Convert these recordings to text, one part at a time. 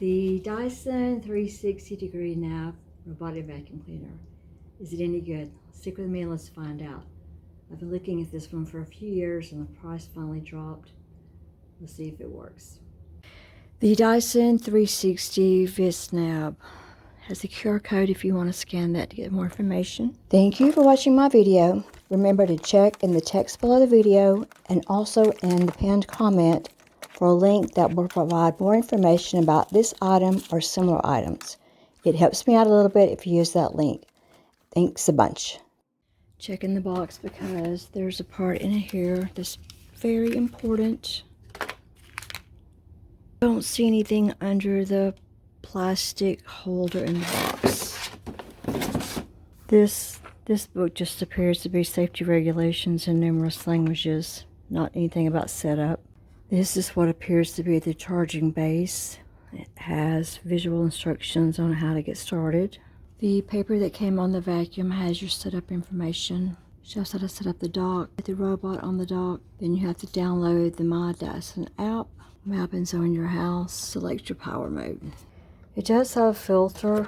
The Dyson 360-degree Nav Robotic Vacuum Cleaner. Is it any good? Stick with me and let's find out. I've been looking at this one for a few years and the price finally dropped. Let's see if it works. The Dyson 360 Vis Nav has a QR code if you want to scan that to get more information. Thank you for watching my video. Remember to check in the text below the video and also in the pinned comment for a link that will provide more information about this item or similar items. It helps me out a little bit if you use that link. Thanks a bunch. Check in the box because there's a part in here that's very important. I don't see anything under the plastic holder in the box. This book just appears to be safety regulations in numerous languages, not anything about setup. This is what appears to be the charging base. It has visual instructions on how to get started. The paper that came on the vacuum has your setup information. Shows how to set up the dock. Put the robot on the dock. Then you have to download the My Dyson app. Mappings on your house. Select your power mode. It does have a filter.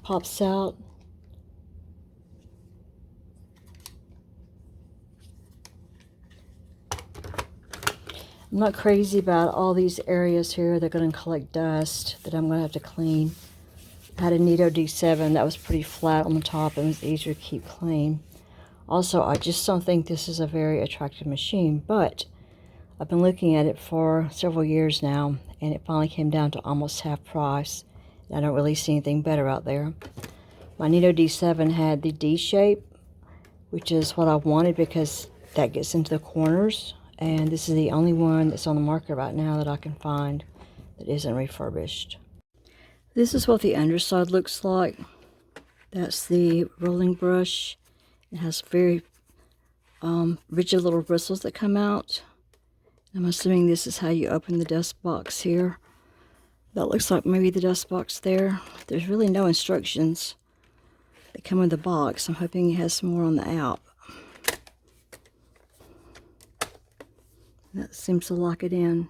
Pops out. I'm not crazy about all these areas here that are going to collect dust that I'm going to have to clean. I had a Nito D7 that was pretty flat on the top and was easier to keep clean. Also, I just don't think this is a very attractive machine, but I've been looking at it for several years now, and it finally came down to almost half price. I don't really see anything better out there. My Nito D7 had the D shape, which is what I wanted because that gets into the corners. And this is the only one that's on the market right now that I can find that isn't refurbished. This is what the underside looks like. That's the rolling brush. It has very rigid little bristles that come out. I'm assuming this is how you open the dust box here. That looks like maybe the dust box there. There's really no instructions that come with the box. I'm hoping it has some more on the out. That seems to lock it in.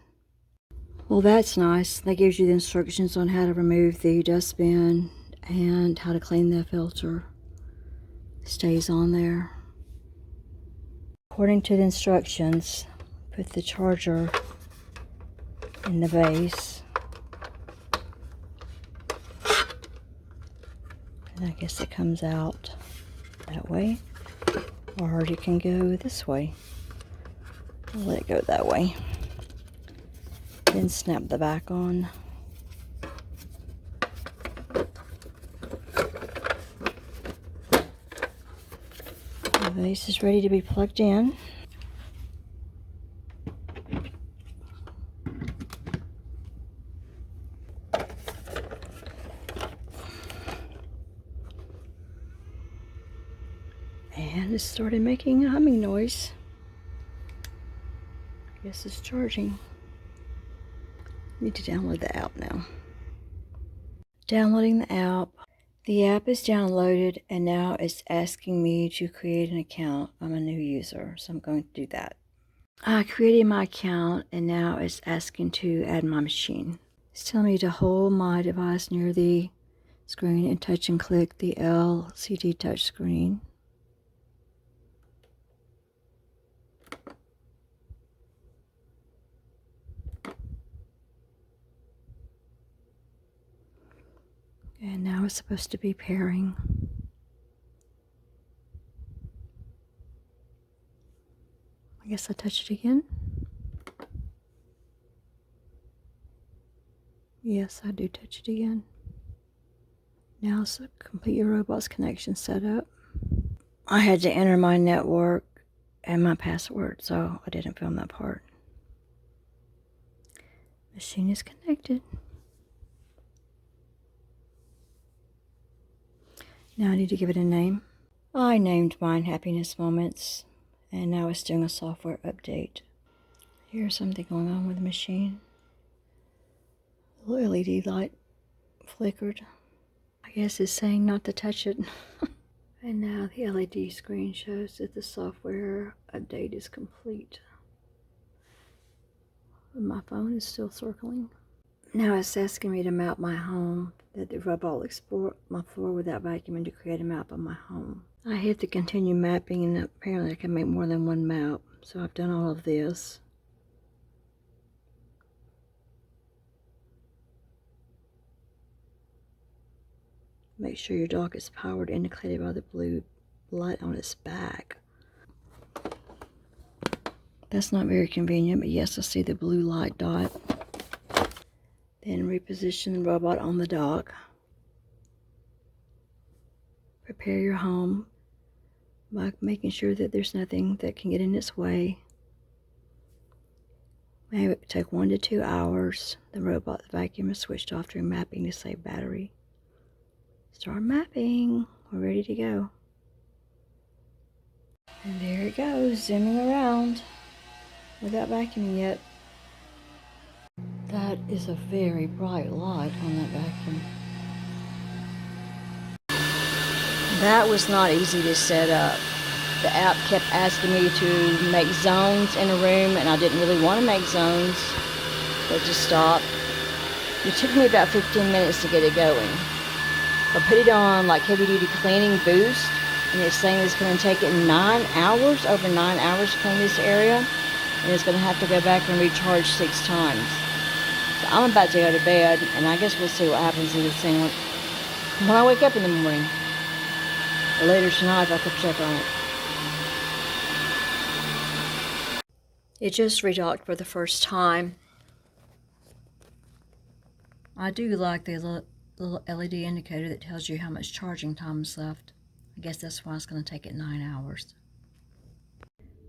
Well, that's nice. That gives you the instructions on how to remove the dustbin and how to clean the filter. It stays on there. According to the instructions, put the charger in the base. And I guess it comes out that way, or it can go this way. I'll let it go that way. Then snap the back on. The base is ready to be plugged in. And it started making a humming noise. I guess it's charging. Need to download the app now. Downloading the app. The app is downloaded and now it's asking me to create an account. I'm a new user, so I'm going to do that. I created my account and now it's asking to add my machine. It's telling me to hold my device near the screen and touch and click the LCD touch screen. And now it's supposed to be pairing. I guess I touch it again. Yes, I do touch it again. Now it's a complete your robot's connection set up. I had to enter my network and my password, so I didn't film that part. Machine is connected. Now I need to give it a name. I named mine Happiness Moments, and now it's doing a software update. Here's something going on with the machine. The little LED light flickered. I guess it's saying not to touch it. And now the LED screen shows that the software update is complete. My phone is still circling. Now it's asking me to map my home, that the robot will explore my floor without vacuuming to create a map of my home. I hit the continue mapping, and apparently I can make more than one map. So I've done all of this. Make sure your dog is powered, indicated by the blue light on its back. That's not very convenient, but yes, I see the blue light dot. Then reposition the robot on the dock. Prepare your home by making sure that there's nothing that can get in its way. Maybe it would take 1 to 2 hours. The robot vacuum is switched off during mapping to save battery. Start mapping. We're ready to go. And there it goes, zooming around without vacuuming yet. That is a very bright light on that vacuum. That was not easy to set up. The app kept asking me to make zones in a room, and I didn't really want to make zones, but just stopped. It took me about 15 minutes to get it going. I put it on like heavy duty cleaning boost, and it's saying it's going to take it 9 hours, over 9 hours to clean this area, and it's going to have to go back and recharge 6 times. So I'm about to go to bed, and I guess we'll see what happens to this thing when I wake up in the morning. Or later tonight if I could check on it. It just redocked for the first time. I do like the little LED indicator that tells you how much charging time is left. I guess that's why it's going to take it 9 hours.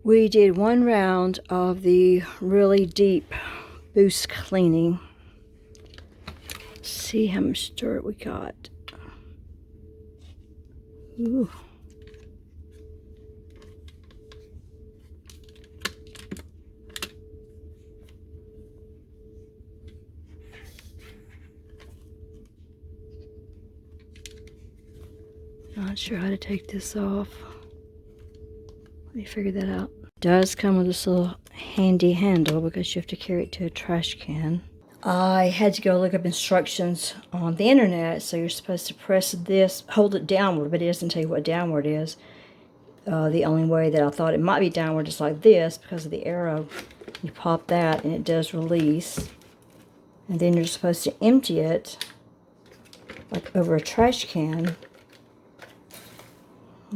We did one round of the really deep boost cleaning. Let's see how much dirt we got. Ooh. Not sure how to take this off. Let me figure that out. It does come with this little handy handle because you have to carry it to a trash can. I had to go look up instructions on the internet. So you're supposed to press this, hold it downward, but it doesn't tell you what downward is. The only way that I thought it might be downward is like this because of the arrow. You pop that and it does release. And then you're supposed to empty it like over a trash can.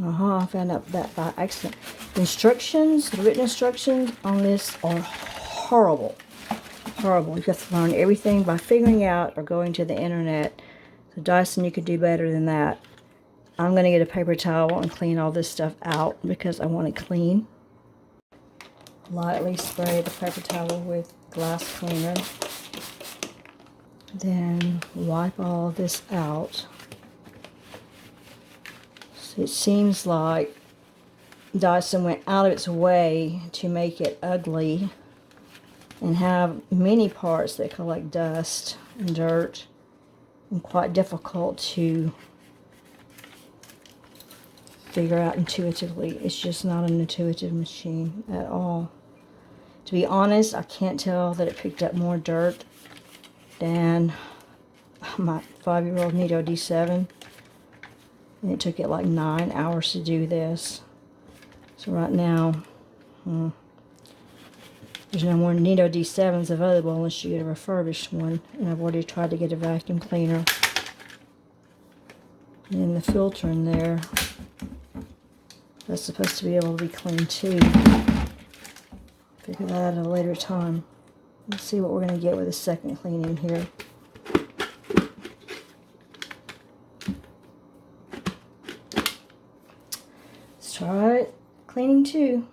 I found out that by accident. Instructions, the written instructions on this are horrible. Horrible. You have to learn everything by figuring out or going to the internet. So Dyson, you could do better than that. I'm going to get a paper towel and clean all this stuff out because I want it clean. Lightly spray the paper towel with glass cleaner. Then wipe all this out. So it seems like Dyson went out of its way to make it ugly and have many parts that collect dust and dirt and quite difficult to figure out intuitively. It's just not an intuitive machine at all. To be honest, I can't tell that it picked up more dirt than my 5-year-old Nito D7. And it took it like 9 hours to do this. So right now, there's no more Nito D7s available unless you get a refurbished one. And I've already tried to get a vacuum cleaner. And then the filter in there, that's supposed to be able to be cleaned too. Figure that out at a later time. Let's see what we're going to get with a second cleaning here. Let's try cleaning too.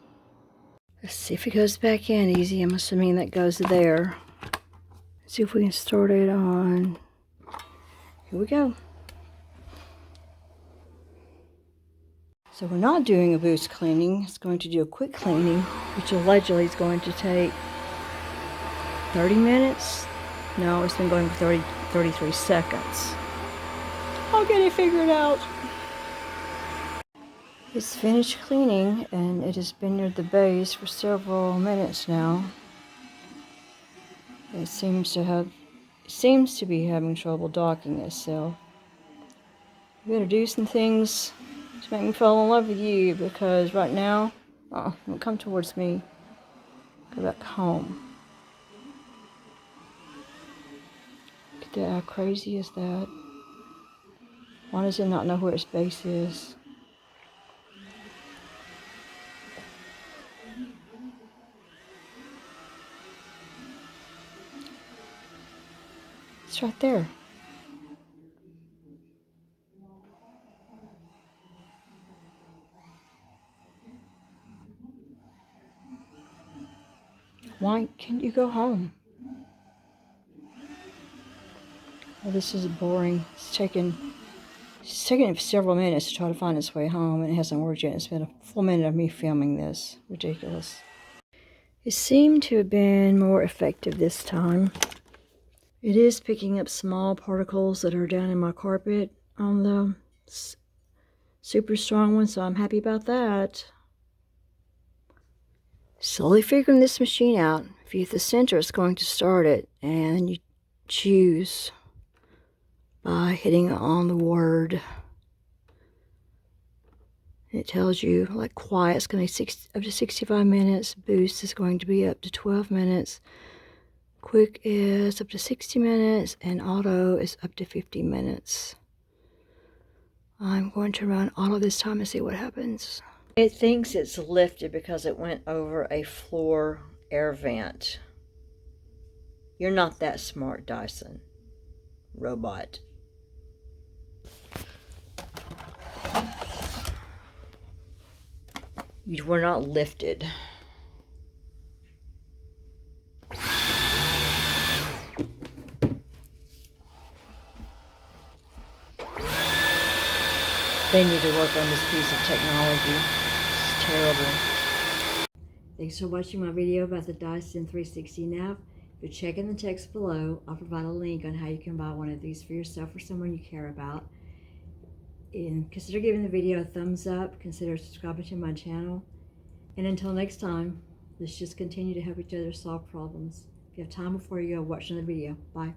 Let's see if it goes back in easy. I'm assuming that goes there. Let's see if we can start it on. Here we go. So we're not doing a boost cleaning. It's going to do a quick cleaning, which allegedly is going to take 30 minutes. No, it's been going for 33 seconds. I'll get it figured out. It's finished cleaning, and it has been near the base for several minutes now. It seems to have It seems to be having trouble docking itself. You better do some things to make me fall in love with you, because right now, don't come towards me. Go back home. Look at that, how crazy is that? Why does it not know where its base is? It's right there. Why can't you go home? Well, this is boring. It's taken several minutes to try to find its way home, and it hasn't worked yet. It's been a full minute of me filming this. Ridiculous. It seemed to have been more effective this time. It is picking up small particles that are down in my carpet on the super strong one, so I'm happy about that. Slowly figuring this machine out. If you hit the center, it's going to start it, and you choose by hitting on the word. It tells you, like, quiet is going to be up to 65 minutes. Boost is going to be up to 12 minutes. Quick is up to 60 minutes. And auto is up to 50 minutes. I'm going to run auto this time and see what happens. It thinks it's lifted because it went over a floor air vent. You're not that smart, Dyson Robot. You were not lifted. They need to work on this piece of technology. It's terrible. Thanks for watching my video about the Dyson 360 Nav. If you're checking the text below, I'll provide a link on how you can buy one of these for yourself or someone you care about. And consider giving the video a thumbs up. Consider subscribing to my channel. And until next time, let's just continue to help each other solve problems. If you have time before you go, watch another video. Bye.